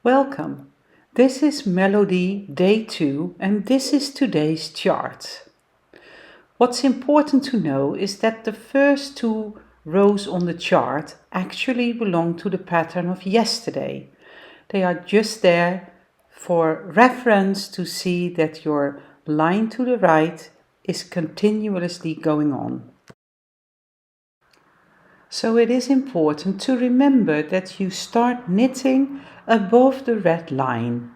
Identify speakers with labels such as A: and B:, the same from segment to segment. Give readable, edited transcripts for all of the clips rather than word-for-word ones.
A: Welcome. This is Mellowdy Day 2 and this is today's chart. What's important to know is that the first two rows on the chart actually belong to the pattern of yesterday. They are just there for reference to see that your line to the right is continuously going on. So it is important to remember that you start knitting above the red line.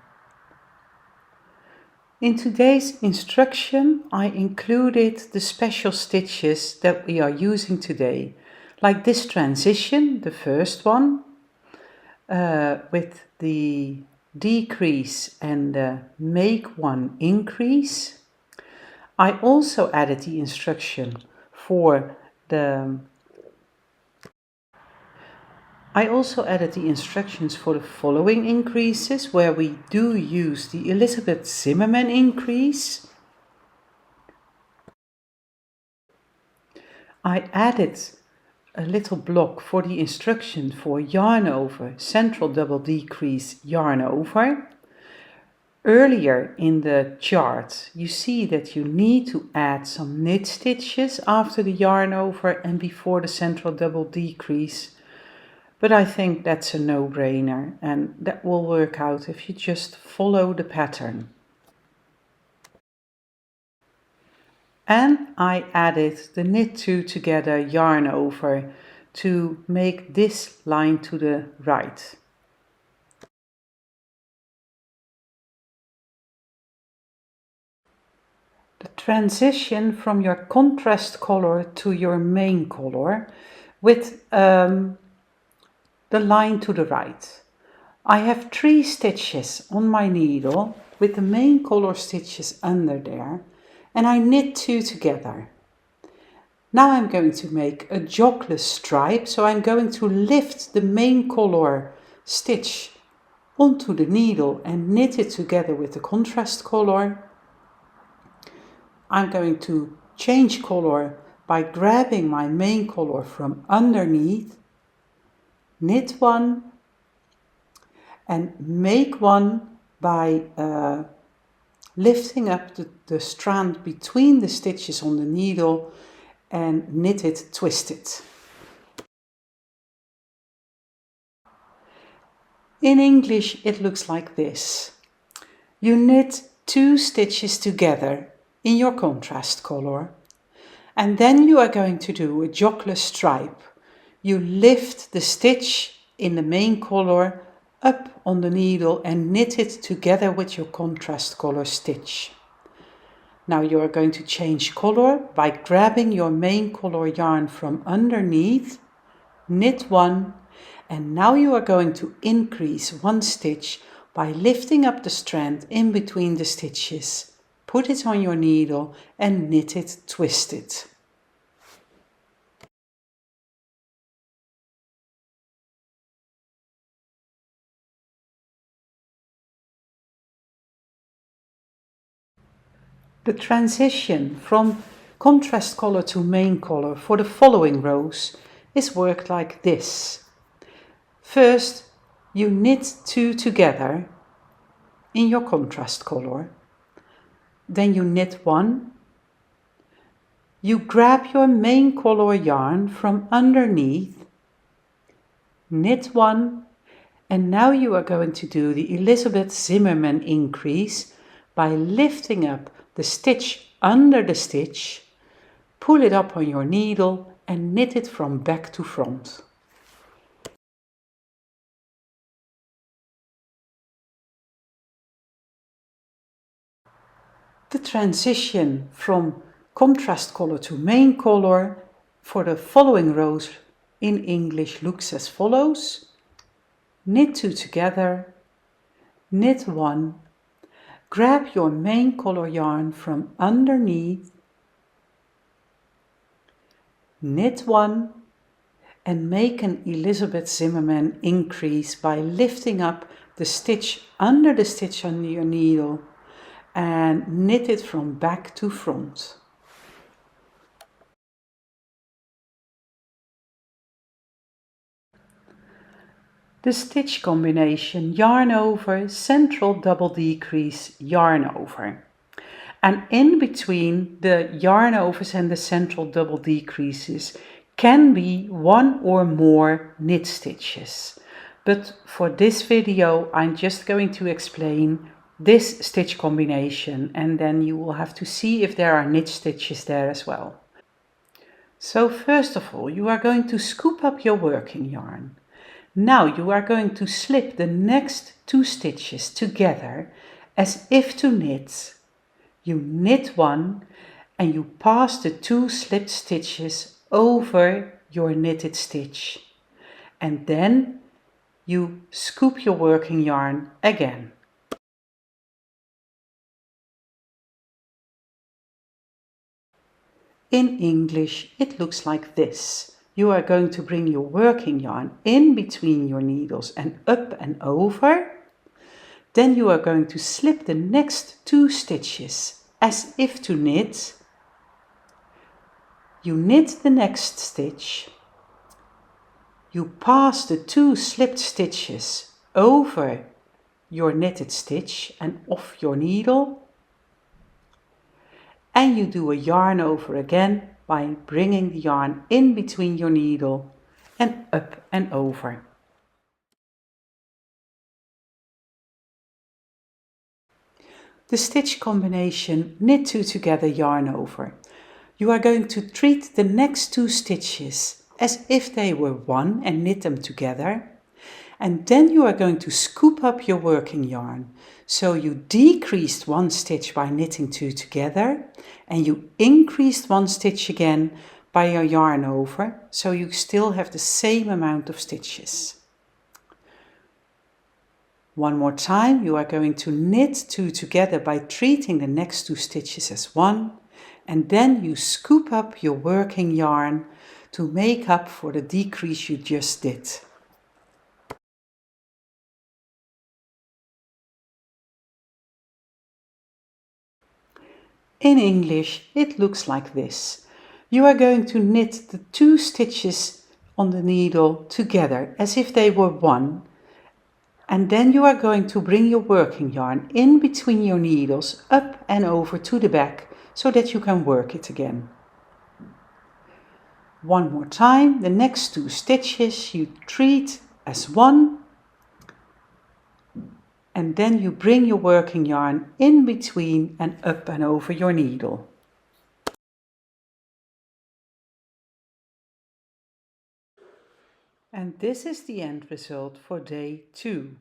A: In today's instruction, I included the special stitches that we are using today, like this transition, the first one, with the decrease and the make one increase. I also added the instruction for the instructions for the following increases, where we do use the Elizabeth Zimmerman increase. I added a little block for the instruction for yarn over, central double decrease, yarn over. Earlier in the chart, you see that you need to add some knit stitches after the yarn over and before the central double decrease. But I think that's a no-brainer and that will work out if you just follow the pattern. And I added the knit two together yarn over to make this line to the right. The transition from your contrast color to your main color with the line to the right. I have 3 stitches on my needle with the main color stitches under there, and I knit 2 together. Now I'm going to make a jogless stripe, so I'm going to lift the main color stitch onto the needle and knit it together with the contrast color. I'm going to change color by grabbing my main color from underneath, knit 1 and make 1 by lifting up the strand between the stitches on the needle and knit it, twist it. In English it looks like this. You knit 2 stitches together in your contrast color, and then you are going to do a jogless stripe. You lift the stitch in the main color up on the needle and knit it together with your contrast color stitch. Now you are going to change color by grabbing your main color yarn from underneath, knit 1, and now you are going to increase 1 stitch by lifting up the strand in between the stitches. Put it on your needle and knit it, twist it. The transition from contrast color to main color for the following rows is worked like this. First, you knit 2 together in your contrast color. Then you knit 1. You grab your main color yarn from underneath, knit 1, and now you are going to do the Elizabeth Zimmerman increase by lifting up the stitch under the stitch, pull it up on your needle and knit it from back to front. The transition from contrast color to main color for the following rows in English looks as follows. Knit 2 together, knit 1, grab your main color yarn from underneath, knit 1 and make an Elizabeth Zimmerman increase by lifting up the stitch under the stitch on your needle and knit it from back to front. The stitch combination yarn over, central double decrease, yarn over. And in between the yarn overs and the central double decreases can be one or more knit stitches. But for this video I'm just going to explain this stitch combination, and then you will have to see if there are knit stitches there as well. So first of all, you are going to scoop up your working yarn. Now you are going to slip the next 2 stitches together as if to knit. You knit one and you pass the 2 slipped stitches over your knitted stitch. And then you scoop your working yarn again. In English, it looks like this. You are going to bring your working yarn in between your needles and up and over. Then you are going to slip the next 2 stitches as if to knit. You knit the next stitch. You pass the 2 slipped stitches over your knitted stitch and off your needle. And you do a yarn over again by bringing the yarn in between your needle and up and over. The stitch combination knit 2 together, yarn over. You are going to treat the next 2 stitches as if they were one and knit them together. And then you are going to scoop up your working yarn. So you decreased 1 stitch by knitting 2 together, and you increased 1 stitch again by your yarn over, so you still have the same amount of stitches. One more time, you are going to knit 2 together by treating the next 2 stitches as one, and then you scoop up your working yarn to make up for the decrease you just did. In English, it looks like this. You are going to knit the 2 stitches on the needle together as if they were one, and then you are going to bring your working yarn in between your needles up and over to the back so that you can work it again. One more time, the next 2 stitches you treat as one, and then you bring your working yarn in between and up and over your needle. And this is the end result for day 2.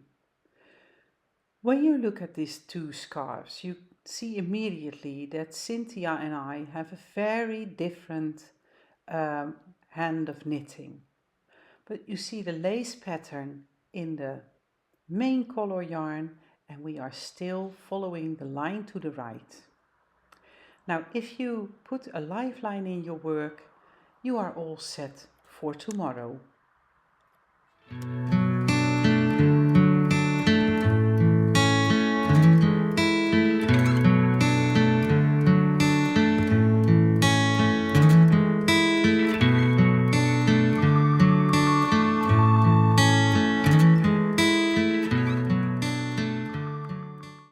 A: When you look at these 2 scarves, you see immediately that Cynthia and I have a very different hand of knitting. But you see the lace pattern in the main color yarn, and we are still following the line to the right. Now, if you put a lifeline in your work, you are all set for tomorrow.